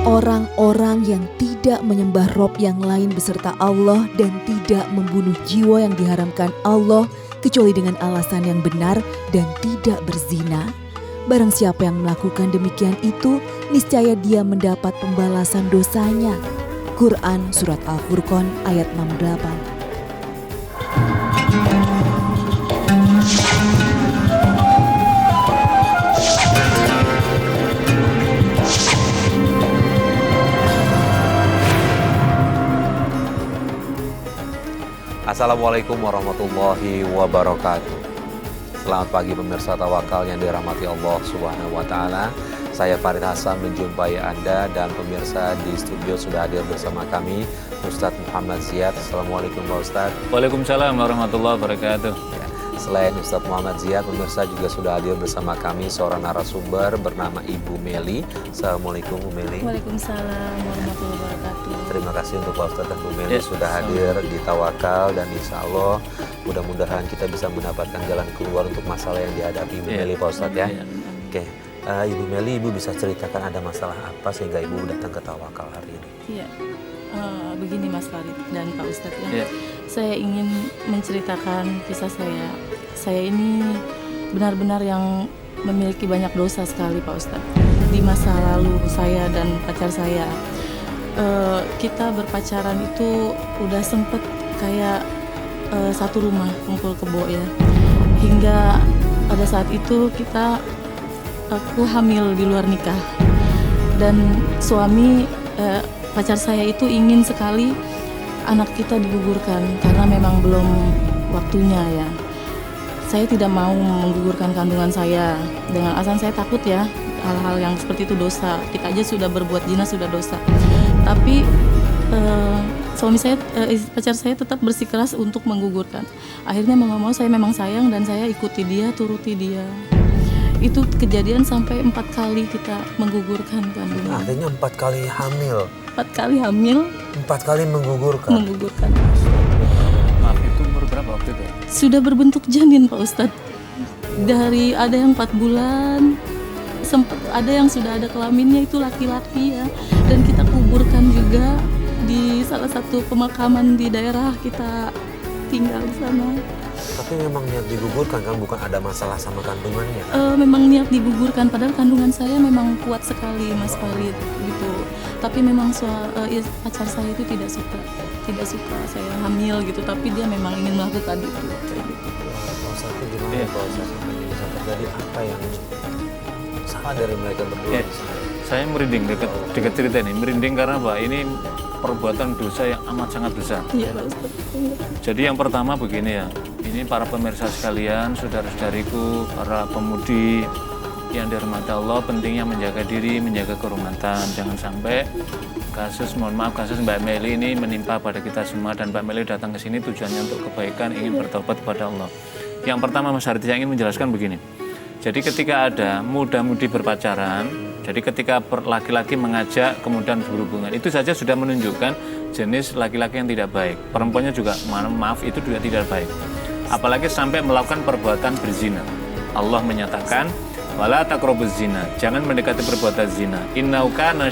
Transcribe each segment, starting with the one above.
Orang-orang yang tidak menyembah Rob yang lain beserta Allah dan tidak membunuh jiwa yang diharamkan Allah kecuali dengan alasan yang benar dan tidak berzina. Barang siapa yang melakukan demikian itu, niscaya dia mendapat pembalasan dosanya. Quran Surat Al-Furqan ayat 68. Assalamualaikum warahmatullahi wabarakatuh. Selamat pagi pemirsa Tawakal yang dirahmati Allah Subhanahu wa taala. Saya Farid Hasan menjumpai Anda dan pemirsa di studio sudah hadir bersama kami Ustadz Muhammad Ziyad. Assalamualaikum Pak Ustadz. Waalaikumsalam warahmatullahi wabarakatuh. Selain Ustadz Muhammad Ziyad, pemirsa juga sudah hadir bersama kami seorang narasumber bernama Ibu Meli. Assalamualaikum Bu Meli. Waalaikumsalam warahmatullahi wabarakatuh. Terima kasih untuk Pak Ustadz dan Bu Meli sudah hadir di Tawakal, dan insya Allah mudah-mudahan kita bisa mendapatkan jalan keluar untuk masalah yang dihadapi Ibu Meli Pak Ustadz ya. Oke, Ibu Meli, Ibu bisa ceritakan ada masalah apa sehingga Ibu datang ke Tawakal hari ini? Iya, begini Mas Farid dan Pak Ustadz ya. Saya ingin menceritakan kisah saya. Saya ini benar-benar yang memiliki banyak dosa sekali Pak Ustadz. Di masa lalu saya dan pacar saya, kita berpacaran itu udah sempet kayak satu rumah kumpul kebo ya. Hingga pada saat itu aku hamil di luar nikah. Dan suami pacar saya itu ingin sekali anak kita digugurkan karena memang belum waktunya ya. Saya tidak mau menggugurkan kandungan saya dengan alasan saya takut ya, hal-hal yang seperti itu dosa. Kita aja sudah berbuat zina sudah dosa. Tapi suami saya, pacar saya tetap bersikeras untuk menggugurkan. Akhirnya mau nggak mau saya memang sayang dan saya ikuti dia, turuti dia. Itu kejadian sampai 4 kali kita menggugurkan kandungan. Artinya 4 kali hamil. 4 kali hamil. 4 kali menggugurkan. Maaf, itu umur berapa waktu itu? Sudah berbentuk janin Pak Ustadz. Dari ada yang 4 bulan, sempat ada yang sudah ada kelaminnya itu laki-laki ya. Dan kita kuburkan juga di salah satu pemakaman di daerah kita tinggal di sana. Tapi memang niat digugurkan kan, bukan ada masalah sama kandungannya? Memang niat digugurkan, padahal kandungan saya memang kuat sekali Mas Farid gitu. Tapi memang pacar saya itu tidak suka saya hamil gitu. Tapi dia memang ingin melakukan itu. Satu gimana Pak Ustadz sampai bisa terjadi, apa yang salah dari mereka berdua? Saya merinding dekat cerita ini, merinding karena Pak ini perbuatan dosa yang amat sangat besar. Iya Pak Ustadz. Jadi yang pertama begini ya, ini para pemirsa sekalian, saudara-saudariku, para pemudi yang dirahmati Allah, pentingnya menjaga diri, menjaga kehormatan. Jangan sampai kasus Mbak Meli ini menimpa pada kita semua, dan Mbak Meli datang ke sini tujuannya untuk kebaikan, ingin bertobat kepada Allah. Yang pertama Mas Harit, saya ingin menjelaskan begini. Jadi ketika ada muda-mudi berpacaran, jadi ketika laki-laki mengajak kemudian berhubungan, itu saja sudah menunjukkan jenis laki-laki yang tidak baik. Perempuannya juga, maaf, itu juga tidak baik. Apalagi sampai melakukan perbuatan berzina. Allah menyatakan, wala taqrabuz zina, jangan mendekati perbuatan zina. Innahu kana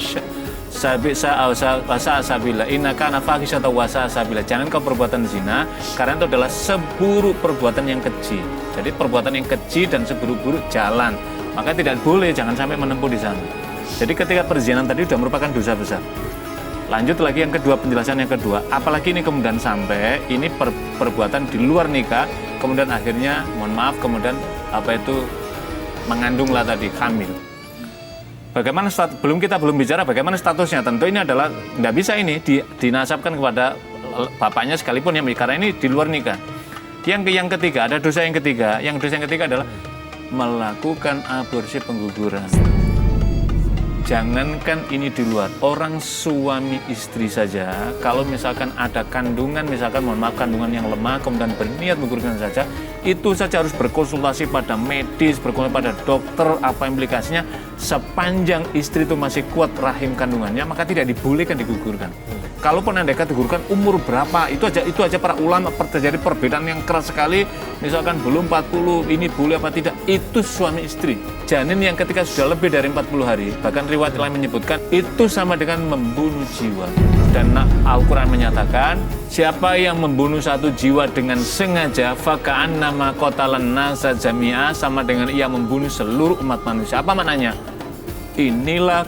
sabila, inna kana fahisyatan wa sabila. Jangan kau perbuatan zina, karena itu adalah seburuk perbuatan yang keji. Jadi perbuatan yang keji dan seburuk-buruk jalan. Maka tidak boleh, jangan sampai menempuh di sana. Jadi ketika perzinahan tadi sudah merupakan dosa besar. Lanjut lagi yang kedua, penjelasan yang kedua. Apalagi ini kemudian sampai ini perbuatan di luar nikah, kemudian akhirnya, mohon maaf, kemudian mengandunglah tadi, hamil. Bagaimana kita belum bicara bagaimana statusnya. Tentu ini adalah tidak bisa ini dinasabkan kepada bapaknya sekalipun ya, karena ini di luar nikah. Yang ketiga, ada dosa yang ketiga. Yang dosa yang ketiga adalah melakukan aborsi pengguguran. Jangankan ini di luar, orang suami istri saja, kalau misalkan ada kandungan, misalkan mohon maaf kandungan yang lemah, kemudian berniat menggugurkan saja, itu saja harus berkonsultasi pada medis, berkonsultasi pada dokter, apa implikasinya. Sepanjang istri itu masih kuat rahim kandungannya, maka tidak dibolehkan digugurkan. Kalaupun andai kata digugurkan umur berapa, itu aja para ulama terjadi perbedaan yang keras sekali. Misalkan belum 40, ini boleh apa tidak, itu suami istri. Janin yang ketika sudah lebih dari 40 hari, bahkan riwayat lain menyebutkan itu sama dengan membunuh jiwa. Dan Al-Quran menyatakan, siapa yang membunuh satu jiwa dengan sengaja, faka'annama qatalan nasa jami'a, sama dengan ia membunuh seluruh umat manusia. Apa maknanya? Inilah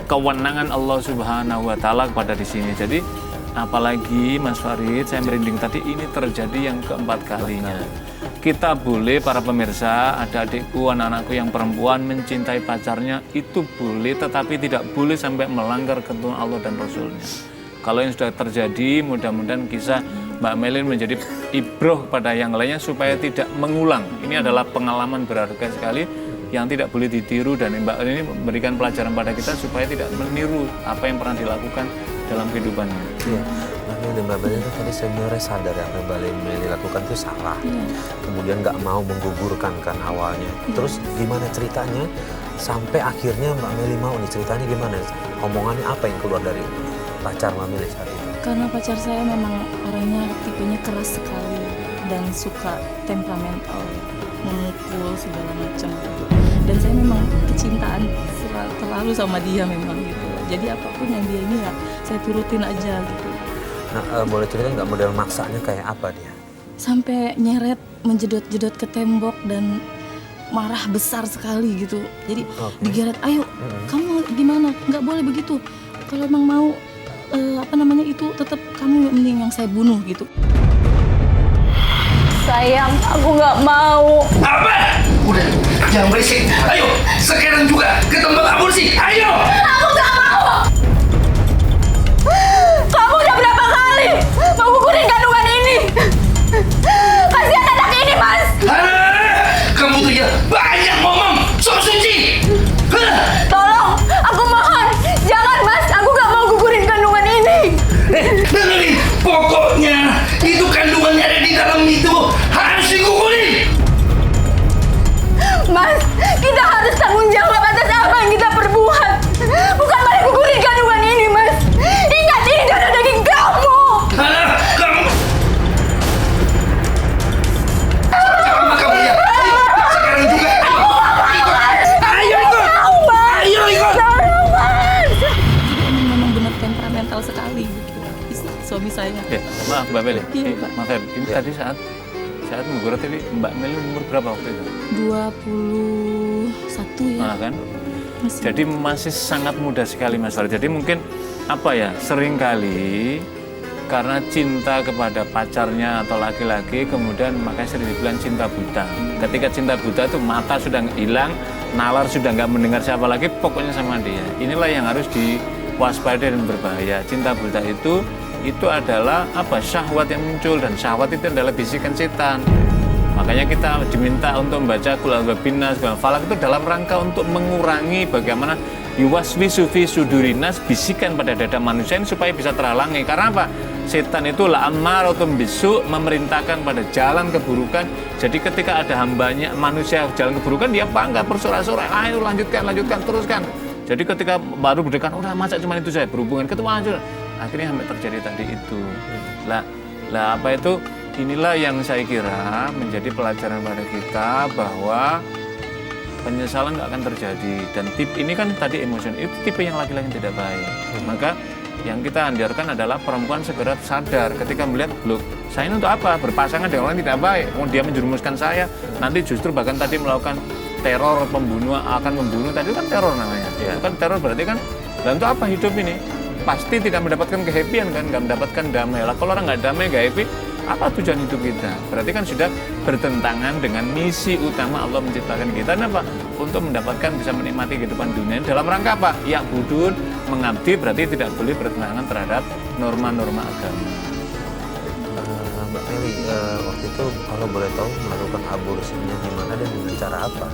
kewenangan Allah Subhanahu wa taala kepada di sini. Jadi apalagi Mas Farid, saya merinding tadi, ini terjadi yang keempat kalinya. Kita boleh, para pemirsa, ada adikku, anak-anakku yang perempuan mencintai pacarnya, itu boleh, tetapi tidak boleh sampai melanggar ketentuan Allah dan Rasulnya. Kalau yang sudah terjadi, mudah-mudahan kisah Mbak Melin menjadi ibroh pada yang lainnya supaya tidak mengulang. Ini adalah pengalaman berharga sekali yang tidak boleh ditiru, dan Mbak ini memberikan pelajaran pada kita supaya tidak meniru apa yang pernah dilakukan dalam kehidupannya. Iya. Mbak Melin itu tadi sebenarnya sadar ya, Mbak Melin lakukan itu salah. Kemudian nggak mau menggugurkan kan awalnya. Terus gimana ceritanya sampai akhirnya Mbak Melin mau nih, ceritanya gimana? Omongannya apa yang keluar dari pacar Mbak Melin saat itu? Karena pacar saya memang orangnya tipenya keras sekali dan suka temperamental, memukul segala macam. Dan saya memang kecintaan terlalu sama dia memang gitu. Jadi apapun yang dia ini ya saya turutin aja gitu. Nah, boleh cerita nggak model maksanya kayak apa dia? Sampai nyeret, menjedot-jedot ke tembok dan marah besar sekali gitu. Jadi digeret, ayo kamu gimana? Nggak boleh begitu. Kalau emang mau itu tetap kamu mending yang saya bunuh gitu. Sayang, aku nggak mau. Apa? Udah, jangan berisik. Ayo, sekarang juga ke tempat aborsi. Ayo! Aku nggak mau. Kamu udah berapa kali mengukurin kandungan ini? Kasihan anak ini, Mas. Kamu tuh ya banyak ngomong. Sok suci. Tolong, aku mohon. Jangan, Mas. Aku nggak mau gugurin kandungan ini. Dengerin, pokoknya itu kandungannya ada di dalam itu harus digugurin. Mas, kita harus tanggung jawab atas apa yang kita perbuat. Bukan malah gugurin kandungan ini, Mas. Ingat, ini darah daging kamu. Kamu. Sama kamu ya. Ayo, sekarang juga. Ayo ikut. Ayo ikut. Tolong, Mas. Ini memang benar temperamental sekali gitu. Suami saya. Maaf Mbak Melin, Iya, Pak. Maaf ini tadi saat menggurau tadi Mbak Melin umur berapa waktu itu? 21 ya. Nah, kan? Jadi masih sangat muda sekali Mas Farid. Jadi mungkin apa ya, seringkali karena cinta kepada pacarnya atau laki-laki, kemudian makanya sering dibilang cinta buta. Ketika cinta buta itu mata sudah hilang, nalar sudah nggak mendengar siapa lagi, pokoknya sama dia. Inilah yang harus diwaspadai dan berbahaya. Cinta buta itu adalah apa, syahwat yang muncul, dan syahwat itu adalah bisikan setan. Makanya kita diminta untuk membaca Qul a'udzu birabbin nas, falaq itu dalam rangka untuk mengurangi bagaimana yuwaswisu fi sudurinas, bisikan pada dada manusia ini supaya bisa terhalangi. Karena apa? Setan itu la'ammaratun bisu, memerintahkan pada jalan keburukan. Jadi ketika ada hambanya manusia jalan keburukan, dia bangga bersorak-sorak, ayo lanjutkan, teruskan. Jadi ketika baru berdekat, udah masa cuma itu saya berhubungan, ketemu aja. Akhirnya sampai terjadi tadi itu. Lah apa itu? Inilah yang saya kira menjadi pelajaran pada kita bahwa penyesalan nggak akan terjadi. Dan tip ini kan tadi emosional, itu tipe yang laki-laki yang tidak baik. Maka yang kita anjurkan adalah perempuan segera sadar ketika melihat, loh, saya ini untuk apa? Berpasangan dengan orang tidak baik. Oh, dia menjerumuskan saya, nanti justru bahkan tadi melakukan teror, pembunuh, akan membunuh, tadi kan teror namanya. Itu kan teror, berarti kan, dan untuk apa hidup ini? Pasti tidak mendapatkan kehappyan kan, nggak mendapatkan damai. Lah kalau orang nggak damai, nggak happy, apa tujuan hidup kita? Berarti kan sudah bertentangan dengan misi utama Allah menciptakan kita. Kenapa? Untuk mendapatkan, bisa menikmati kehidupan dunia. Dalam rangka apa? Ya budun, mengabdi, berarti tidak boleh bertentangan terhadap norma-norma agama. Mbak Meli, waktu itu kalau boleh tahu melakukan aborsinya di mana dan dengan cara apa?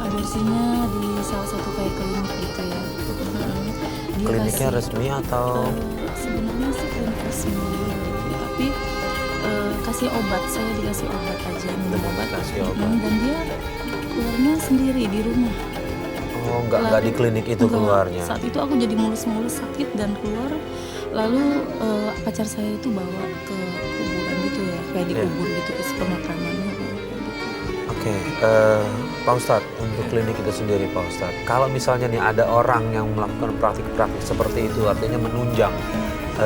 Aborsinya di salah satu kayak klinik gitu ya. Dia Kliniknya resmi atau? Sebenarnya sih klinik resmi, tapi kasih obat, saya dikasih obat aja, minum obat. Kasih obat. Dan dia keluarnya sendiri di rumah. Oh, nggak di klinik itu Enggak. keluarnya? Saat itu aku jadi mulus-mulus sakit dan keluar, lalu pacar saya itu bawa ke kuburan gitu ya, kayak dikubur gitu, ke pemakaman. Oke, Pak Ustadz, untuk klinik itu sendiri Pak Ustadz, kalau misalnya nih ada orang yang melakukan praktik-praktik seperti itu, artinya menunjang,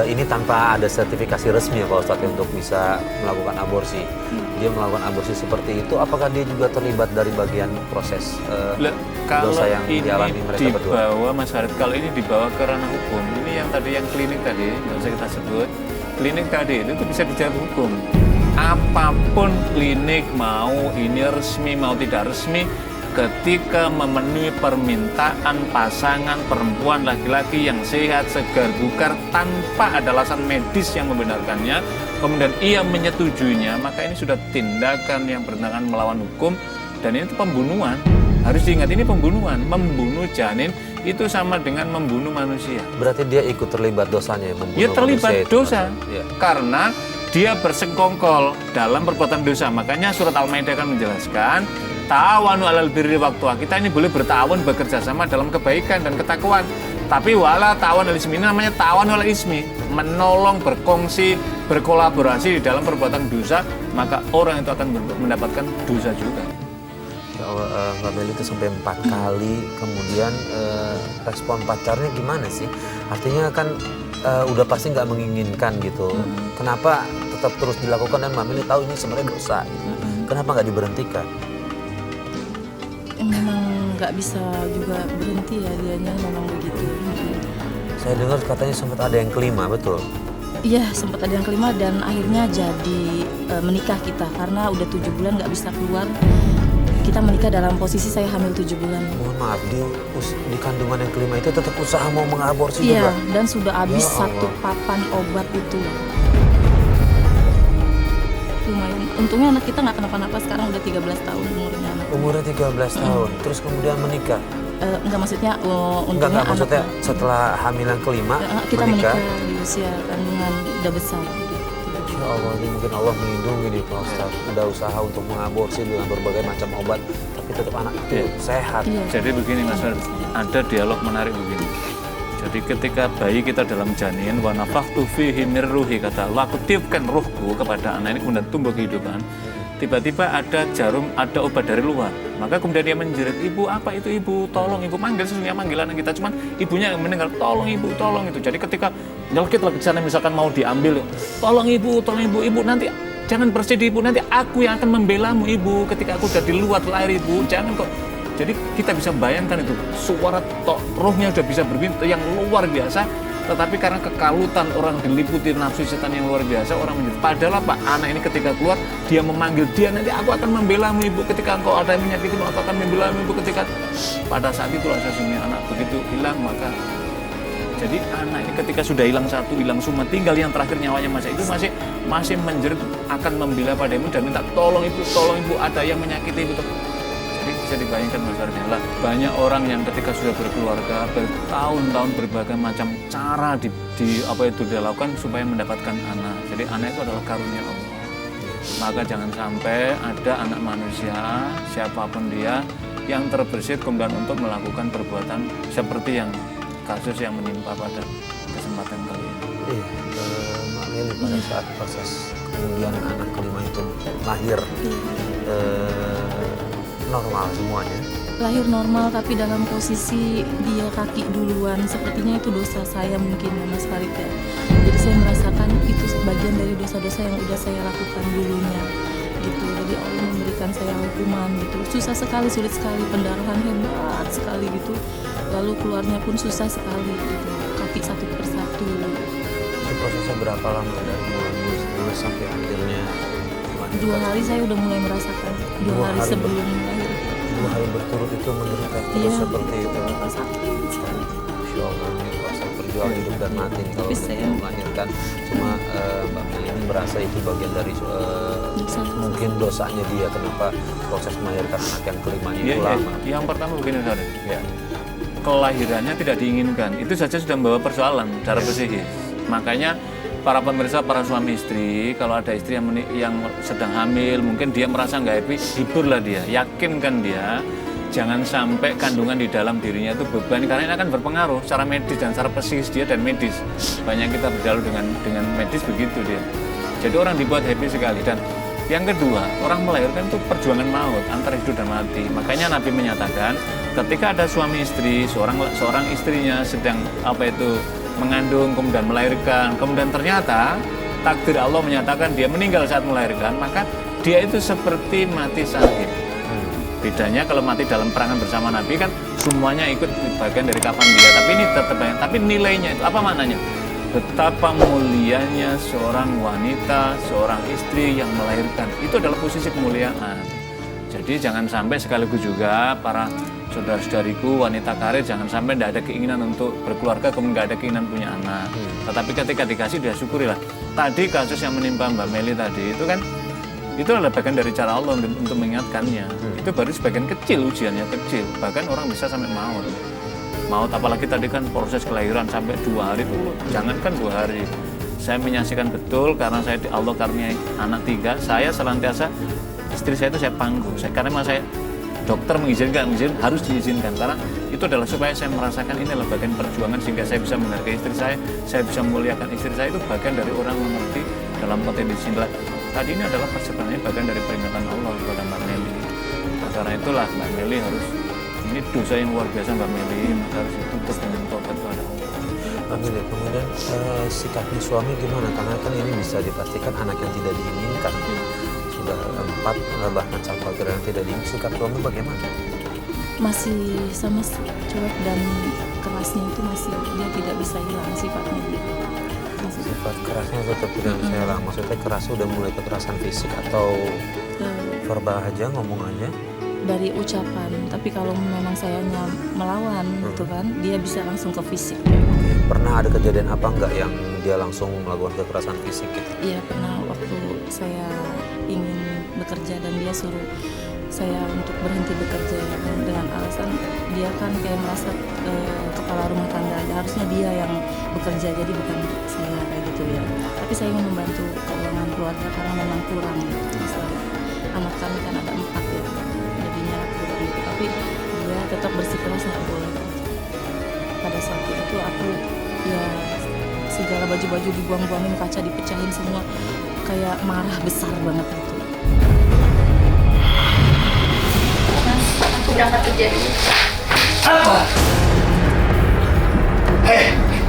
ini tanpa ada sertifikasi resmi ya Pak Ustadz untuk bisa melakukan aborsi. Dia melakukan aborsi seperti itu, apakah dia juga terlibat dari bagian proses dosa yang dialami mereka berdua? Dibawa Mas Farid, kalau ini dibawa ke ranah hukum, ini yang tadi yang klinik tadi, nggak usah kita sebut, klinik tadi itu bisa dijerat hukum. Apapun klinik, mau ini resmi mau tidak resmi, ketika memenuhi permintaan pasangan perempuan laki-laki yang sehat, segar, bugar tanpa ada alasan medis yang membenarkannya, kemudian ia menyetujuinya, maka ini sudah tindakan yang bertentangan melawan hukum dan ini pembunuhan. Harus diingat, ini pembunuhan. Membunuh janin itu sama dengan membunuh manusia. Berarti dia ikut terlibat dosanya, membunuh Dia terlibat manusia itu, dosa ya. karena dia bersengkongkol dalam perbuatan dosa. Makanya surat Al-Maidah akan menjelaskan, ta'awanu 'alal birri waqtuha. Kita ini boleh bertawun, bekerja sama dalam kebaikan dan ketakwaan. Tapi wala ta'awun 'alal ismi, ini namanya ta'awun 'alal ismi, menolong, berkongsi, berkolaborasi di dalam perbuatan dosa, maka orang itu akan mendapatkan dosa juga. Ya Allah, Mbak Meli itu sampai 4 kali, kemudian respon pacarnya gimana sih? Artinya kan udah pasti nggak menginginkan gitu. Kenapa tetap terus dilakukan dan Mbak Meli tahu ini sebenarnya dosa? Gitu. Kenapa nggak diberhentikan? Memang nggak bisa juga berhenti ya, dianya memang begitu. Saya dengar katanya sempat ada yang kelima, betul? Iya, sempat ada yang kelima dan akhirnya jadi menikah kita karena udah 7 bulan nggak bisa keluar. Kita menikah dalam posisi saya hamil 7 bulan. Mohon maaf, di kandungan yang kelima itu tetap usaha mau mengaborsi Iya, juga? dan sudah habis Ya 1 Allah. papan obat itu. Lumayan, untungnya anak kita nggak kenapa-napa, sekarang udah 13 tahun umurnya anak. Umurnya 13 tahun, terus kemudian menikah? Enggak, maksudnya Enggak, untungnya maksudnya anak, setelah hamil yang kelima, kita menikah? menikah di usia kandungan udah besar. Ya Allah, ini mungkin Allah melindungi nih Pak Ustadz. Udah usaha untuk mengaborsi dengan berbagai macam obat, tapi tetap anak itu sehat. Iya. Jadi begini Mas Farid, ada dialog menarik begini. Jadi ketika bayi kita dalam janin, wa nafakhtu fihi min ruhi, kata Allah, aku tiupkan ruhku kepada anak ini kemudian tumbuh kehidupan. Tiba-tiba ada jarum, ada obat dari luar. Maka kemudian dia menjerit, ibu apa itu ibu, tolong ibu, manggil sesungguhnya manggil anak kita. Cuman ibunya yang mendengar, tolong ibu, tolong itu. Jadi ketika nyelkit lagi ke sana misalkan mau diambil, tolong ibu, ibu nanti jangan bersedih ibu, nanti aku yang akan membelamu ibu ketika aku udah di luar lahir ibu, jangan kok. Jadi kita bisa bayangkan itu, suara rohnya udah bisa berbintang yang luar biasa, tetapi karena kekalutan orang diliputi nafsu setan yang luar biasa, orang menjadi. Padahal apa? Anak ini ketika keluar, dia memanggil dia, nanti aku akan membelamu ibu ketika engkau ada yang menyakitimu, aku akan membelamu ibu ketika. Pada saat itulah sesungguhnya anak begitu hilang, maka jadi anak ini ketika sudah hilang satu, hilang semua, tinggal yang terakhir nyawanya masih menjerit akan membela padamu dan minta tolong ibu, ada yang menyakiti ibu. Jadi bisa dibayangkan Mas Farid, banyak orang yang ketika sudah berkeluarga bertahun-tahun berbagai macam cara apa itu dilakukan supaya mendapatkan anak. Jadi anak itu adalah karunia Allah. Maka jangan sampai ada anak manusia siapapun dia yang terbersit kemudian untuk melakukan perbuatan seperti yang kasus yang menimpa pada kesempatan kali ini. Iya, Mbak Meli pada saat proses kemudian anak kelima itu lahir normal semuanya. Lahir normal tapi dalam posisi dia kaki duluan, sepertinya itu dosa saya mungkin ya Mas Farid ya. Jadi saya merasakan itu bagian dari dosa-dosa yang udah saya lakukan dulunya gitu. Jadi Allah memberikan saya hukuman gitu. Susah sekali, sulit sekali, pendarahan hebat sekali gitu. Lalu keluarnya pun susah sekali gitu. Kaki satu persatu. Itu prosesnya berapa lama dari mulai sampai akhirnya? 2 hari saya udah mulai merasakan. 2 hari sebelum lahir. 2 hari berturut itu menderita terus seperti itu. Sakit sekali. Masya Allah, ini kuasa berjuang hidup dan mati nih kalau Tapi untuk saya- melahirkan. Cuma Mbak Meli ini merasa itu bagian dari mungkin dosanya dia, kenapa proses melahirkan anak yang kelimanya itu lama. Yang pertama begini Farid, ya. Kelahirannya tidak diinginkan, itu saja sudah membawa persoalan secara psikis. Makanya para pemirsa, para suami istri, kalau ada istri yang sedang hamil, mungkin dia merasa nggak happy, hiburlah dia, yakinkan dia, jangan sampai kandungan di dalam dirinya itu beban, karena ini akan berpengaruh secara medis dan secara psikis dia dan medis. Banyak kita bergaul dengan medis begitu dia. Jadi orang dibuat happy sekali dan Yang kedua, orang melahirkan itu perjuangan maut antara hidup dan mati. Makanya Nabi menyatakan ketika ada suami istri, seorang istrinya sedang mengandung kemudian melahirkan, kemudian ternyata takdir Allah menyatakan dia meninggal saat melahirkan, maka dia itu seperti mati syahid. Bedanya kalau mati dalam perangan bersama Nabi kan semuanya ikut bagian dari kafan dia, tapi ini tetap banyak. Tapi nilainya itu apa maknanya? Betapa mulianya seorang wanita, seorang istri yang melahirkan. Itu adalah posisi kemuliaan. Jadi jangan sampai sekaligus juga para saudara-saudariku wanita karir jangan sampai tidak ada keinginan untuk berkeluarga kemudian tidak ada keinginan punya anak. Tetapi ketika dikasih dia syukurilah. Tadi kasus yang menimpa Mbak Meli tadi itu kan itu adalah bagian dari cara Allah untuk mengingatkannya. Itu baru sebagian kecil ujiannya kecil. Bahkan orang bisa sampai maut apalagi tadi kan proses kelahiran sampai 2 hari dulu. Jangankan 2 hari. Saya menyaksikan betul karena saya Allah karuniai anak 3. Saya senantiasa istri saya itu saya panggung. Karena memang saya dokter mengizinkan harus diizinkan karena itu adalah supaya saya merasakan ini adalah bagian perjuangan sehingga saya bisa menghargai istri saya bisa memuliakan istri saya. Itu bagian dari orang mengerti dalam potensi inilah. Tadi ini adalah persebarannya bagian dari peringatan Allah kepada Mbak Meli. Karena itulah Mbak Meli harus, ini dosa yang luar biasa Mbak Meli, maka harus ditutup dengan tobat kepada Allah. Amin. Kemudian sikapnya suami gimana? Karena kan ini bisa dipastikan anak yang tidak diinginkan. Sudah 4 bahkan sampai yang tidak diinginkan. Sikap suami bagaimana? Masih sama cuek dan kerasnya itu masih dia tidak bisa hilang sifatnya dia. Sifat kerasnya tetap tidak bisa hilang. Maksudnya keras udah mulai kekerasan fisik atau verbal aja, ngomong aja? Dari ucapan, tapi kalau memang sayanya melawan gitu kan, dia bisa langsung ke fisik. Pernah ada kejadian apa enggak yang dia langsung melakukan kekerasan fisik gitu? Iya pernah, waktu saya ingin bekerja dan dia suruh saya untuk berhenti bekerja dengan alasan dia kan kayak merasa kepala rumah tangga, harusnya dia yang bekerja jadi bukan saya kayak gitu ya. Tapi saya ingin membantu keuangan keluarga karena memang kurang misalnya. Anak kami kan ada 4 ya, jadinya kurang gitu. Tapi dia tetap bersikeras nggak boleh. Pada saat itu aku ya segala baju-baju dibuang-buangin, kaca dipecahin semua, kayak marah besar banget gitu. Aku berangkat kerja dulu. Apa?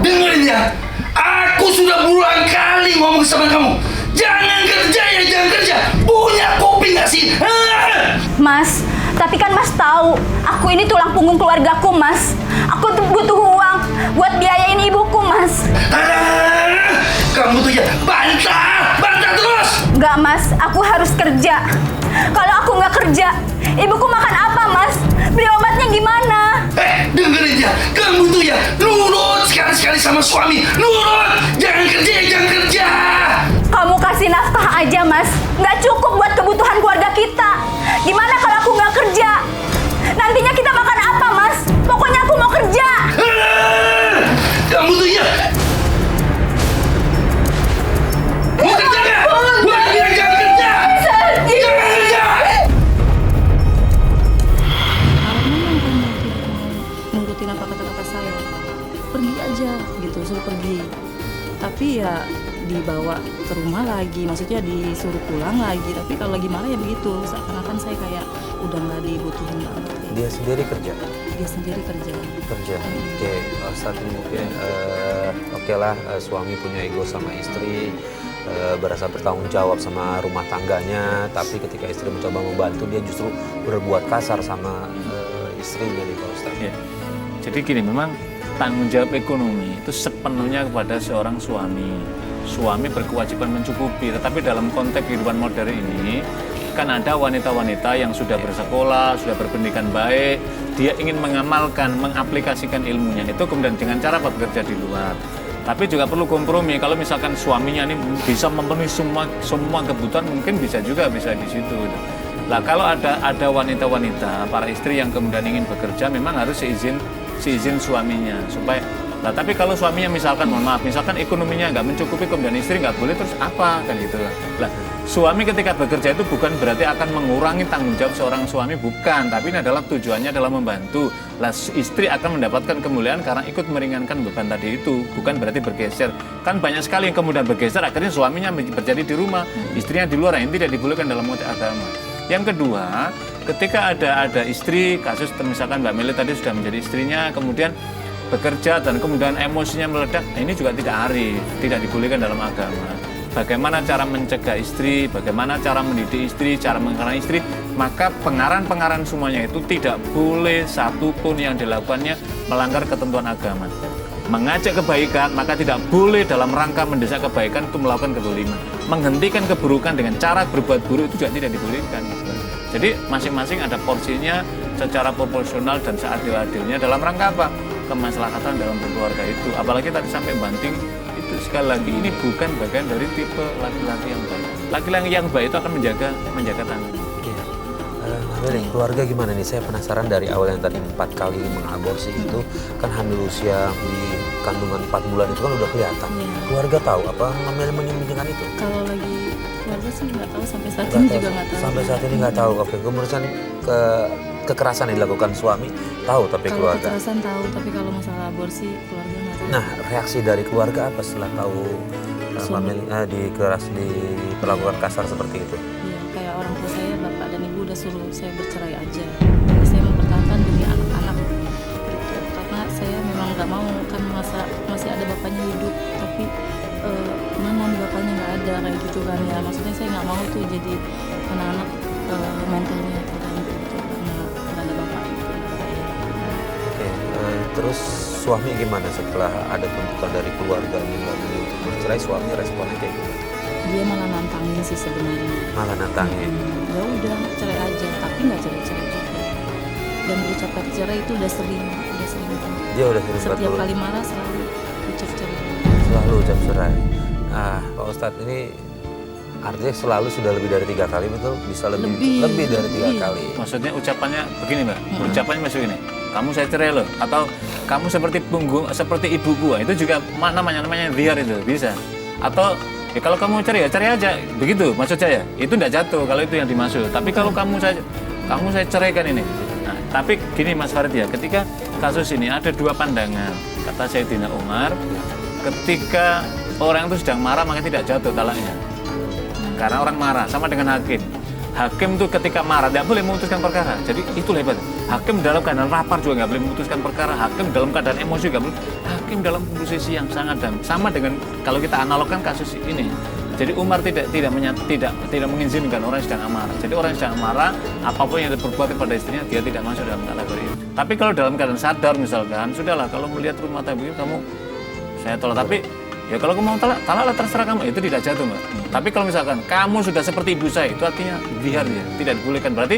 Dengerin ya. Aku sudah berulang kali ngomong sama kamu. Jangan kerja ya, jangan kerja. Punya kopi nggak sih? Mas, tapi kan Mas tahu, aku ini tulang punggung keluargaku, Mas. Aku tuh butuh uang buat biayain ibuku, Mas. Kamu tuh ya bantah terus. Enggak, Mas, aku harus kerja. Kalau aku nggak kerja, ibuku makan apa, Mas? Beli obatnya gimana? Dengerin ya, kamu tuh ya nurut sekali-sekali sama suami. Nurut, jangan kerja ya, jangan kerja. Kamu kasih nafkah aja, Mas. Nggak cukup buat kebutuhan keluarga kita. Gimana kalau aku nggak kerja? Nantinya kita makan apa, Mas? Pokoknya aku mau kerja. Kamu tuh ya. Mau kerja nggak? Gua bilang jangan kerja. Jangan kerja. Kalau memang kamu tidak mau nurutin apa kata-kata saya, pergi aja gitu, suruh pergi. Tapi ya dibawa ke rumah lagi, maksudnya disuruh pulang lagi. Tapi kalau lagi marah ya begitu, seakan-akan saya kayak udah nggak dibutuhin banget. Dia sendiri kerja? Dia sendiri kerja. Oke, saat ini mungkin oke lah, suami punya ego sama istri, berasa bertanggung jawab sama rumah tangganya, tapi ketika istri mencoba membantu dia justru berbuat kasar sama istrinya nih Pak Ustadz. Ya. Jadi gini, memang tanggung jawab ekonomi itu sepenuhnya kepada seorang suami. Suami berkewajiban mencukupi, tetapi dalam konteks kehidupan modern ini kan ada wanita-wanita yang sudah bersekolah, sudah berpendidikan baik, dia ingin mengamalkan, mengaplikasikan ilmunya itu kemudian dengan cara bekerja di luar. Tapi juga perlu kompromi. Kalau misalkan suaminya ini bisa memenuhi semua kebutuhan, mungkin bisa juga bisa di situ. Lah kalau ada wanita-wanita, para istri yang kemudian ingin bekerja, memang harus seizin suaminya supaya Nah, tapi kalau suaminya misalkan, mohon maaf, misalkan ekonominya nggak mencukupi, kemudian istri nggak boleh, terus apa kan gitu. Lah, suami ketika bekerja itu bukan berarti akan mengurangi tanggung jawab seorang suami, bukan. Tapi ini adalah tujuannya adalah membantu. Lah, istri akan mendapatkan kemuliaan karena ikut meringankan beban tadi itu, bukan berarti bergeser. Kan banyak sekali yang kemudian bergeser, akhirnya suaminya berjadi di rumah, istrinya di luar, yang tidak dibolehkan dalam konteks agama. Yang kedua, ketika ada istri, kasus misalkan Mbak Meli tadi sudah menjadi istrinya, kemudian bekerja dan kemudian emosinya meledak, ini juga tidak arif, tidak dibolehkan dalam agama. Bagaimana cara mencegah istri, bagaimana cara mendidik istri, cara mengarahkan istri, maka pengarang-pengarang semuanya itu tidak boleh satupun yang dilakukannya melanggar ketentuan agama. Mengajak kebaikan, maka tidak boleh dalam rangka mendesak kebaikan itu melakukan kezaliman. Menghentikan keburukan dengan cara berbuat buruk itu juga tidak dibolehkan. Jadi masing-masing ada porsinya secara proporsional dan seadil-adilnya dalam rangka apa? Kemaslahatan dalam berkeluarga itu. Apalagi tadi sampai banting itu, sekali lagi ini bukan bagian dari tipe laki-laki yang baik. Laki-laki yang baik itu akan menjaga tangan. Meli, keluarga gimana nih? Saya penasaran dari awal yang tadi 4 kali mengaborsi itu kan hamil usia di kandungan 4 bulan itu kan udah kelihatan. Keluarga tahu apa Meli menyembunyikan itu? Kalau lagi keluarga sih nggak tahu, sampai saat ini juga nggak tahu. Sampai saat ini nggak tahu. Oke, kemudian kekerasan yang dilakukan suami tahu, tapi kalau keluarga. Kekerasan tahu, tapi kalau masalah aborsi keluarga nggak tahu. Nah, reaksi dari keluarga apa setelah tahu Mbak Meli diperlakukan kasar seperti itu? Iya, kayak orang tua saya, bapak dan ibu udah suruh saya bercerai aja. Tapi saya mempertahankan demi anak-anak. Gitu. Karena saya memang nggak mau kan masih ada bapaknya hidup, tapi mana nih bapaknya nggak ada kayak gitu kan ya. Maksudnya saya nggak mau tuh jadi anak-anak mentalnya terganggu gitu karena nggak ada bapak gitu. Oke, terus suami gimana setelah ada tuntutan dari keluarga Mbak Meli untuk bercerai? Suami responnya kayak gimana? Dia malah nantangin sih sebenarnya. Malah nantangin. Ya udah cerai aja, tapi nggak cerai-cerai juga. Dan berucap kata cerai itu udah sering banget. Dia udah sering Setiap banget. kali marah selalu ucap cerai. Selalu ucap cerai. Pak Ustadz, ini artinya selalu sudah lebih dari 3 kali, betul? Bisa lebih dari 3 kali. Maksudnya ucapannya begini, Mbak. Ucapannya masuk ini. Kamu saya cerai loh, atau kamu seperti ibuku. Itu juga namanya biar itu bisa. Atau ya kalau kamu cerai ya cerai aja. Begitu maksud saya. Itu tidak jatuh kalau itu yang dimaksud. Tapi kalau kamu saya ceraikan ini. Nah, tapi gini Mas Farid ya, ketika kasus ini ada 2 pandangan. Kata Sayyidina Umar, ketika orang itu sedang marah maka tidak jatuh talaknya. Karena orang marah, sama dengan hakim. Hakim tuh ketika marah tidak boleh memutuskan perkara. Jadi itu hebat. Hakim dalam keadaan lapar juga nggak boleh memutuskan perkara. Hakim dalam keadaan emosi juga boleh. Hakim dalam posisi yang sangat sama dengan kalau kita analogkan kasus ini. Jadi Umar tidak mengizinkan orang yang sedang amarah. Jadi orang yang sedang amarah, apapun yang diperbuat kepada istrinya, dia tidak masuk dalam kategori itu. Tapi kalau dalam keadaan sadar misalkan, sudahlah kalau melihat rumah tangga begini kamu saya tolak. Tapi ya kalau kamu mau talaklah terserah kamu, itu tidak jatuh Mbak. Tapi kalau misalkan kamu sudah seperti ibu saya, itu artinya biar ya, tidak dibolehkan. Berarti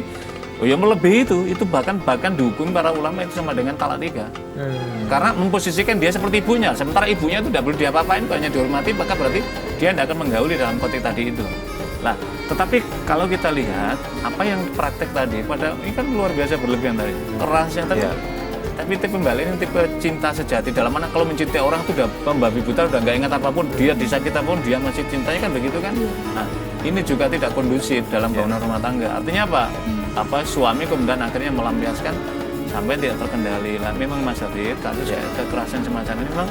ya melebihi itu bahkan dihukum para ulama itu sama dengan talak 3. Karena memposisikan dia seperti ibunya, sementara ibunya itu tidak boleh diapa-apain, hanya dihormati, maka berarti dia tidak akan menggauli dalam konteks tadi itu. Lah, tetapi kalau kita lihat apa yang praktek tadi, ini kan luar biasa berlebihan tadi, kerasnya tadi. Tapi tipe Mbak Leni ini tipe cinta sejati, dalam mana kalau mencintai orang itu udah membabi buta, udah nggak ingat apapun, dia disakiti apapun dia masih cintanya, kan begitu kan. Nah, ini juga tidak kondusif dalam bangunan rumah tangga. Artinya apa suami kemudian akhirnya melampiaskan sampai tidak terkendali. Lah, memang Mas Adit, kasus kekerasan semacam ini memang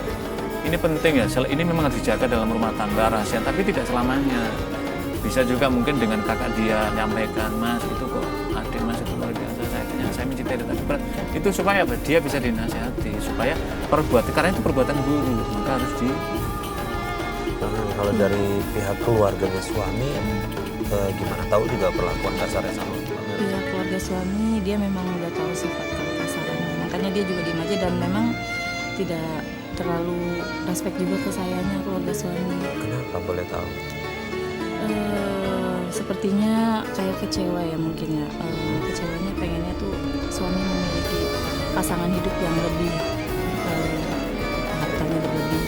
ini penting ya, ini memang harus dijaga dalam rumah tangga rahasia, tapi tidak selamanya. Bisa juga mungkin dengan kakak dia nyampaikan, Mas itu kok adik Mas itu luar biasa, saya mencintai dia, tapi itu supaya apa? Dia bisa dinasihati supaya karena itu perbuatan buruk, maka harus Kalau dari pihak keluarganya suami, gimana tahu juga perlakuan kasarnya sama suami? Iya, keluarga suami dia memang udah tahu sifat kasarannya, makanya dia juga diem aja dan memang tidak terlalu respect juga ke sayanya keluarga suami. Kenapa boleh tahu? Sepertinya kayak kecewa ya mungkin ya. Kecewanya pengennya tuh suami memiliki pasangan hidup yang lebih hartanya berlebih.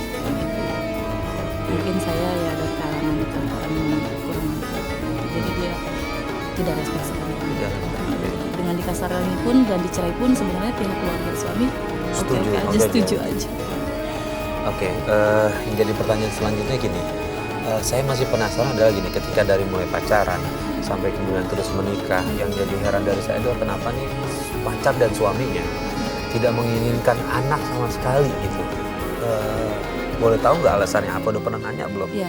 Mungkin saya ya ada kalangan kurang mantap. Jadi dia tidak respect sekali. Dengan dikasarkan pun dan dicerai pun sebenarnya pihak keluarga suami setuju aja. Oke, yang jadi pertanyaan selanjutnya gini. Saya masih penasaran adalah gini, ketika dari mulai pacaran sampai kemudian terus menikah, yang jadi heran dari saya adalah kenapa nih pacar dan suaminya tidak menginginkan anak sama sekali gitu. Boleh tahu nggak alasannya apa? Udah pernah nanya belum? Ya,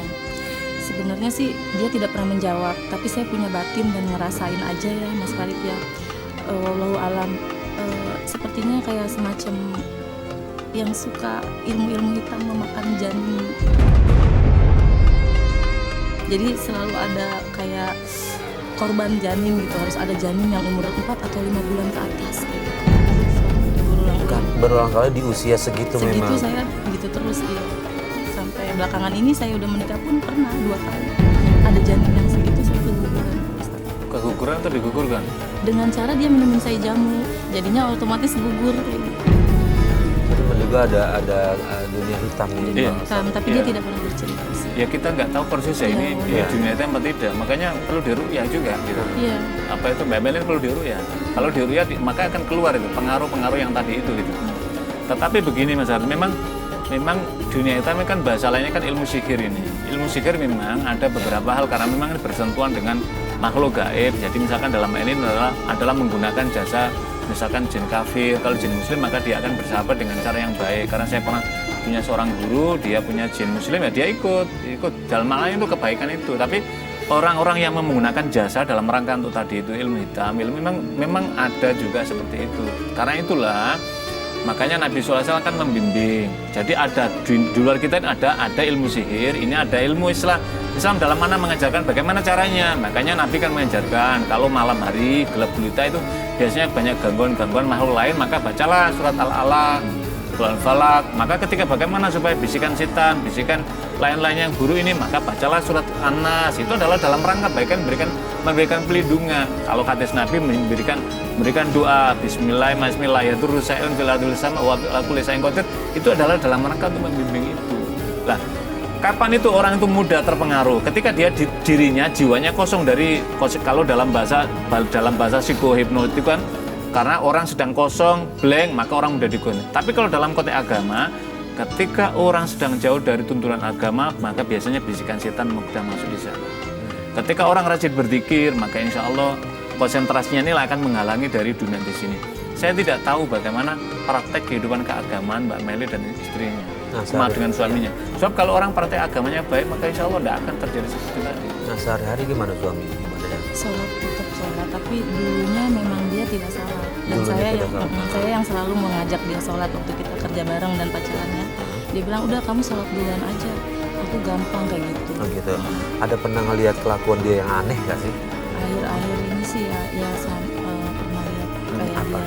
sebenarnya sih dia tidak pernah menjawab, tapi saya punya batin dan ngerasain aja ya Mas Farid ya. Wallahu alam, sepertinya kayak semacam yang suka ilmu-ilmu hitam memakan janin. Jadi selalu ada kayak korban janin gitu, harus ada janin yang umur 4 atau 5 bulan ke atas gitu. Berulang kali di usia segitu memang. Segitu saya begitu terus ya. Sampai belakangan ini saya udah menikah pun pernah 2 kali. Ada janin yang segitu saya keguguran. Keguguran atau digugurkan? Dengan cara dia minumin saya jamu, jadinya otomatis gugur kayak gitu. Jadi menduga ada dunia hitam ini. Iya. Hitam, tapi dia tidak pernah bercerita sih. Ya kita nggak tahu persis ya ini Iya. dunia hitam apa tidak. Makanya perlu diruqyah juga gitu. Iya. Apa itu Mbak Melin perlu diruqyah. Kalau diruqyah maka akan keluar itu pengaruh-pengaruh yang tadi itu gitu. Tetapi begini Mas Haris, memang dunia hitam kan bahasa lainnya kan ilmu sihir ini. Ilmu sihir memang ada beberapa hal karena memang ini bersentuhan dengan makhluk gaib. Jadi misalkan dalam hal ini adalah menggunakan jasa misalkan jin kafir. Kalau jin muslim maka dia akan bersahabat dengan cara yang baik. Karena saya pernah punya seorang guru, dia punya jin muslim ya dia ikut dalam hal itu kebaikan itu. Tapi orang-orang yang menggunakan jasa dalam rangka untuk tadi itu ilmu hitam, memang ada juga seperti itu. Karena itulah makanya Nabi SAW kan membimbing. Jadi ada di luar kita ada ilmu sihir, ini ada ilmu Islam dalam mana mengajarkan bagaimana caranya. Makanya Nabi kan mengajarkan kalau malam hari gelap gulita itu biasanya banyak gangguan-gangguan makhluk lain, maka bacalah surat Al-Alaq, surat Al-Falaq. Maka ketika bagaimana supaya bisikan setan, bisikan lain-lainnya yang buruk ini, maka bacalah surat An-Nas. Itu adalah dalam rangka memberikan pelindungan. Kalau hadis Nabi memberikan doa Bismillahirrahmanirrahim, itu adalah dalam rangka untuk membimbing itu. Lah, kapan itu orang itu mudah terpengaruh? Ketika dia dirinya jiwanya kosong dari, kalau dalam bahasa psikohipnotik kan, karena orang sedang kosong, blank, maka orang mudah digoda. Tapi kalau dalam konteks agama, ketika orang sedang jauh dari tuntunan agama, maka biasanya bisikan setan mudah masuk di sana. Ketika orang rajin berzikir, maka insya Allah konsentrasinya ini akan menghalangi dari dunia di sini. Saya tidak tahu bagaimana praktek kehidupan keagamaan Mbak Meli dan istrinya, sama dengan suaminya. Sebab kalau orang praktek agamanya baik, maka insya Allah tidak akan terjadi seperti tadi. Nah sehari-hari gimana suami? Gimana ya? Sholat, tetap sholat, tapi dulunya memang dia tidak sholat. Dan Dulunya saya yang selalu mengajak dia sholat waktu kita kerja bareng dan pacarannya. Dia bilang, udah kamu sholat duluan aja, aku gampang kayak gitu. Oh gitu. Ada pernah ngelihat kelakuan dia yang aneh gak sih? Akhir-akhir ini sih ya pernah lihat kayak apa?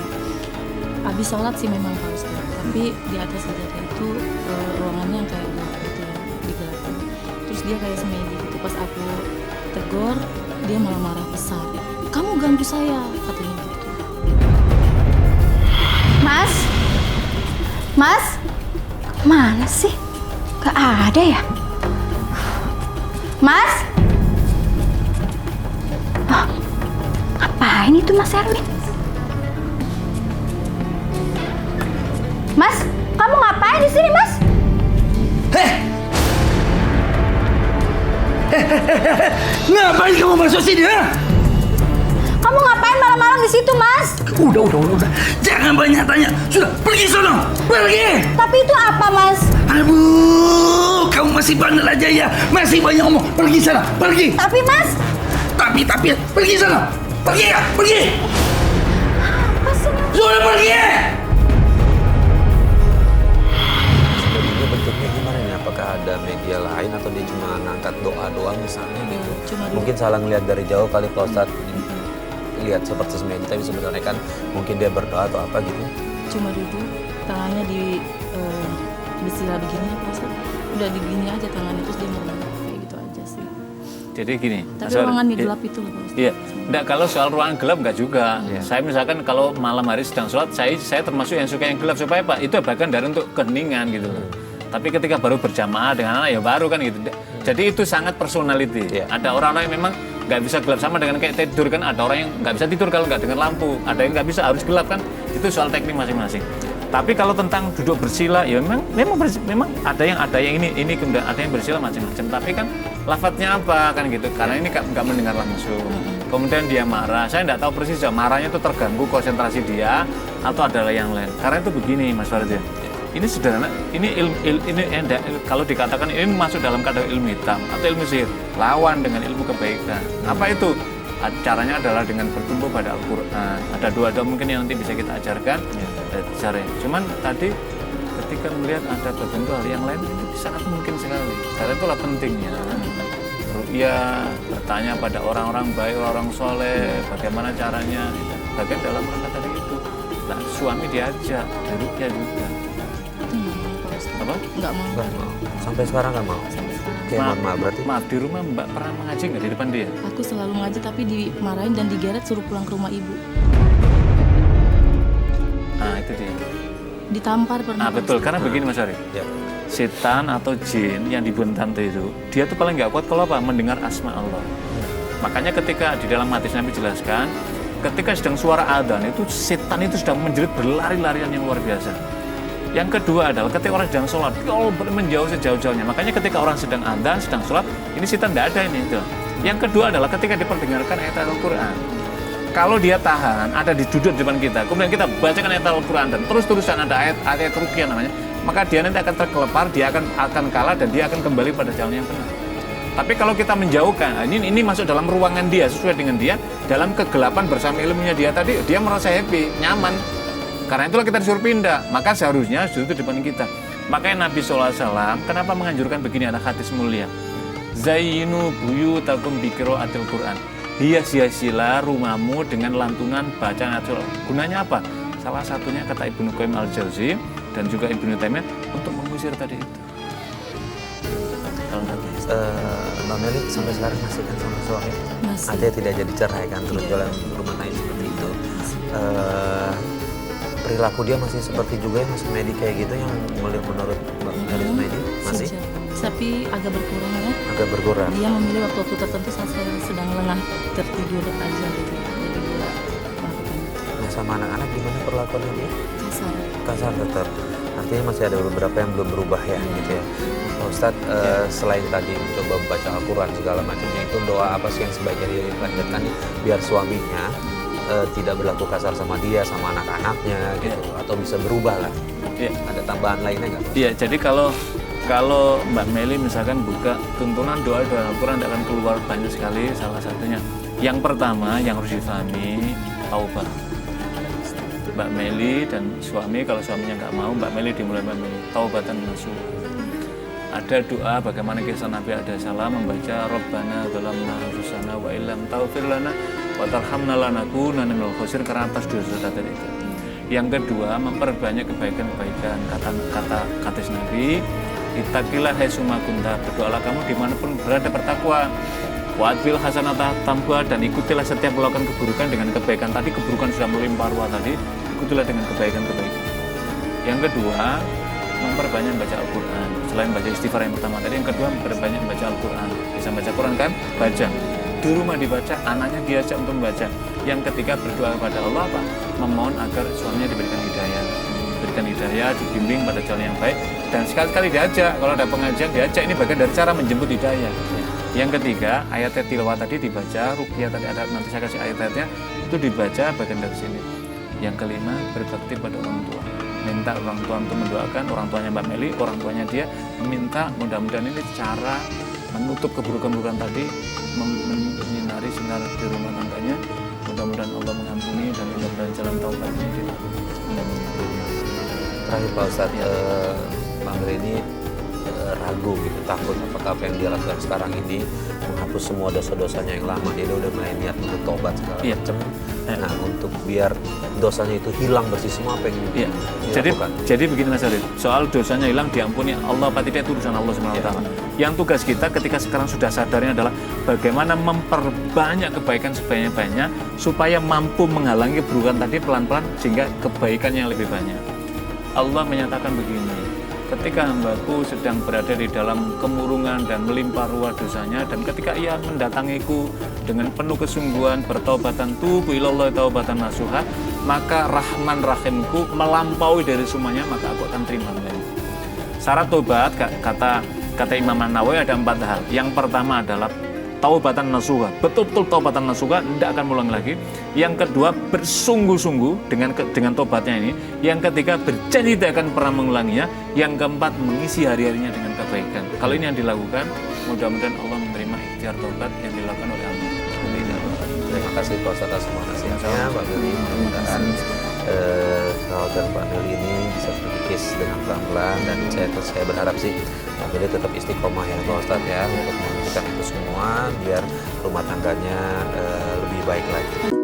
dia habis sholat sih memang Pak Ustaz, tapi di atas sajadah itu ruangannya yang kayak gelap gitu ya, digelapin. Terus dia kayak semedi gitu, pas aku tegur dia malah marah besar, kamu ganggu saya, katanya gitu. Mas, mana sih? Gak ada ya? Mas? Oh, ngapain itu Mas Erwin? Mas, kamu ngapain di sini, Mas? Ngapain kamu masuk sini, ha? Kamu ngapain malam-malam di situ, Mas? Udah. Jangan banyak tanya. Sudah, pergi sono. Pergi. Tapi itu apa, Mas? Aduh, kamu masih bandel aja ya. Masih banyak ngomong. Pergi sana, pergi. Tapi, Mas. Tapi, pergi sana. Pergi ya, pergi. Apa sih? Sudah pergi. Sebenarnya bentuknya gimana nih? Apakah ada media lain atau dia cuma ngangkat doa-doa misalnya gitu? Cuma Mungkin salah ngelihat dari jauh kali Pak Ustadz lihat seperti semedi, tapi sebenarnya kan mungkin dia berdoa atau apa gitu. cuma duduk, tangannya disilah begini, Pak Ustaz. Udah digini aja tangannya, terus dia ngomong kayak gitu aja sih. Jadi gini, Tapi Mas Haris, ruangan gelap itu loh, Pak Ustaz. Iya, enggak, kalau soal ruangan gelap enggak juga. Saya misalkan kalau malam hari sedang sholat, saya termasuk yang suka yang gelap supaya Pak itu bagian dari untuk keheningan gitu loh. Tapi ketika baru berjamaah dengan anak ya baru kan gitu. Jadi itu sangat personality. Ada orang-orang yang memang nggak bisa gelap, sama dengan kayak tidur kan, ada orang yang nggak bisa tidur kalau nggak dengan lampu, ada yang nggak bisa harus gelap kan, itu soal teknik masing-masing. Tapi kalau tentang duduk bersila, ya memang ada yang ini kemudian ada yang bersila macam-macam. Tapi kan lafadznya apa kan gitu? Karena ini nggak mendengar langsung. Kemudian dia marah, saya nggak tahu persis ya marahnya itu terganggu konsentrasi dia atau adalah yang lain. Karena itu begini Mas Farid ya. Ini sederhana, ini kalau dikatakan ini masuk dalam kategori ilmu hitam atau ilmu sihir, lawan dengan ilmu kebaikan. Apa itu? Caranya adalah dengan bertumbuh pada Al-Quran. Ada dua mungkin yang nanti bisa kita ajarkan caranya. Cuman tadi ketika melihat ada tertentu hal yang lain itu sangat mungkin sekali. Karena itulah pentingnya ru'ya, bertanya pada orang-orang baik, orang soleh, bagaimana caranya. Bagian dalam rangka tadi itu. Nah, suami diajak, ru'ya juga. Apa? Nggak mau. Sampai sekarang nggak mau. Oke, maaf berarti. Maaf, di rumah Mbak pernah mengaji nggak di depan dia? Aku selalu ngaji tapi dimarahin dan digeret suruh pulang ke rumah ibu. Nah, itu dia. Ditampar pernah. Nah, betul. Karena begini Mas Ari. Ya. Setan atau jin yang dibunuh tante itu, dia tuh paling nggak kuat kalau apa? Mendengar asma Allah. Makanya ketika di dalam hadis Nabi jelaskan, ketika sedang suara adzan itu setan itu sedang menjerit berlari-larian yang luar biasa. Yang kedua adalah ketika orang sedang sholat, dia menjauh sejauh-jauhnya. Makanya ketika orang sedang adzan, sedang sholat, ini setan tidak ada ini. Itu. Yang kedua adalah ketika diperdengarkan ayat Al-Quran. Kalau dia tahan, ada di duduk di depan kita, kemudian kita bacakan ayat Al-Quran dan terus-terusan ada ayat ruqyah namanya, maka dia nanti akan terkelepar, dia akan kalah dan dia akan kembali pada jalan yang benar. Tapi kalau kita menjauhkan, ini masuk dalam ruangan dia, sesuai dengan dia, dalam kegelapan bersama ilmunya dia tadi, dia merasa happy, nyaman. Karena itulah kita disuruh pindah, maka seharusnya duduk di depan kita. Makanya Nabi SAW, kenapa menganjurkan begini, ada hadis mulia. Zayyinu buyutakum biqiraatil Qur'an. Hias-hiasilah rumahmu dengan lantunan bacaan Al-Quran. Gunanya apa? Salah satunya kata Ibnu Qayyim Al-Jauzi dan juga Ibnu Taimiyah untuk mengusir tadi itu. Mbak Meli sampai sekarang masih kan sama suami? Masih. Ada tidak jadi cerai kan, terus jalan rumah tangga seperti itu. Perilaku dia masih seperti juga yang masih Medi kayak gitu yang menurut Mbak Meli Medi masih? Tapi agak berkurang ya. Agak berkurang. Dia memilih waktu-waktu tertentu saat saya sedang lengah tertidur aja gitu. Jadi dia melakukan Nah, sama anak-anak gimana perlakuannya dia? kasar. Kasar tetap. Artinya masih ada beberapa yang belum berubah ya gitu ya. Pak Ustadz, selain tadi mencoba membaca Al-Quran segala macamnya, itu doa apa sih yang sebaiknya dilanjutkan biar suaminya tidak berlaku kasar sama dia, sama anak-anaknya gitu, atau bisa berubah lah. Ada tambahan lainnya nggak? Iya, jadi kalau Mbak Meli misalkan buka tuntunan doa Al-Quran akan keluar banyak sekali. Salah satunya, yang pertama yang harus difahami taubah. Mbak Meli dan suami, kalau suaminya nggak mau, Mbak Meli dimulai Mbak Meli taubatan nasuh. Ada doa bagaimana kisah Nabi Alaihissalam membaca Rabbana dzalamna anfusana wa illam taghfir lana wa tarhamna lanakunanna minal khosirin, karena atas dosa tadi itu. Yang kedua, memperbanyak kebaikan-kebaikan. Kata Nabi, ittaqillaha haitsuma kunta, berdoalah kamu dimanapun berada, bertakwa. Wa'adbil hasanata tambuha, dan ikutilah setiap melakukan keburukan dengan kebaikan. Tadi keburukan sudah melimpah ruah tadi, ikutilah dengan kebaikan-kebaikan. Yang kedua, memperbanyak baca Al-Quran. Selain baca istighfar yang pertama tadi, yang kedua memperbanyak baca Al-Quran. Bisa baca Quran kan? Baca. Di rumah dibaca, anaknya diajak untuk membaca. Yang ketiga, berdoa kepada Allah apa? Memohon agar suaminya diberikan hidayah. Diberikan hidayah, dibimbing pada jalan yang baik. Dan sekali-kali diajak, kalau ada pengajian diajak, ini bagian dari cara menjemput hidayah. Yang ketiga, ayat tilawah tadi dibaca, ruqyah tadi ada, nanti saya kasih ayat-ayatnya, itu dibaca bagian dari sini. Yang kelima, berbakti pada orang tua. Minta orang tua untuk mendoakan, orang tuanya Mbak Meli, orang tuanya dia, meminta mudah-mudahan ini cara menutup keburukan-keburukan tadi, menyinari sinar di rumah tangganya. Mudah-mudahan Allah mengampuni dan mudah-mudahan jalan taubat ini. Terakhir Pak Ustadz, Mbak Meli ini ragu gitu, takut apakah apa yang dia lakukan sekarang ini menghapus semua dosa-dosanya yang lama. Dia udah mulai niat untuk tobat segala macam. Nah, untuk biar dosanya itu hilang bersih semua, apa yang dilakukan? Jadi begini Mas Arif, soal dosanya hilang diampuni Allah apa tidak itu urusan Allah SWT. Yang tugas kita ketika sekarang sudah sadarnya adalah bagaimana memperbanyak kebaikan sebanyak-banyaknya supaya mampu menghalangi keburukan tadi pelan-pelan sehingga kebaikan yang lebih banyak. Allah menyatakan begini, ketika hambaku sedang berada di dalam kemurungan dan melimpah ruah dosanya, dan ketika ia mendatangiku dengan penuh kesungguhan bertaubatan tubu ilallah taubatan nasuha, maka Rahman Rahimku melampaui dari semuanya, maka aku akan terima kembali. Syarat tobat kata Imam An-Nawawi ada 4 hal. Yang pertama adalah taubatan nasuha, betul-betul taubatan nasuha, tidak akan mengulang lagi. Yang kedua, bersungguh-sungguh dengan tobatnya ini. Yang ketiga, berjanji tidak akan pernah mengulanginya. Yang keempat, mengisi hari-harinya dengan kebaikan. Kalau ini yang dilakukan, mudah-mudahan Allah menerima ikhtiar tobat yang dilakukan oleh Allah. Terima kasih Pak Ustadz atas semua nasihatnya, Pak Meli. Mudah-mudahan kekhawatiran Pak Meli ini bisa terkikis dengan pelan-pelan, dan saya berharap sih Pak Meli tetap istiqomah ya Pak Ustadz ya, untuk menghentikan itu semua biar rumah tangganya lebih baik lagi.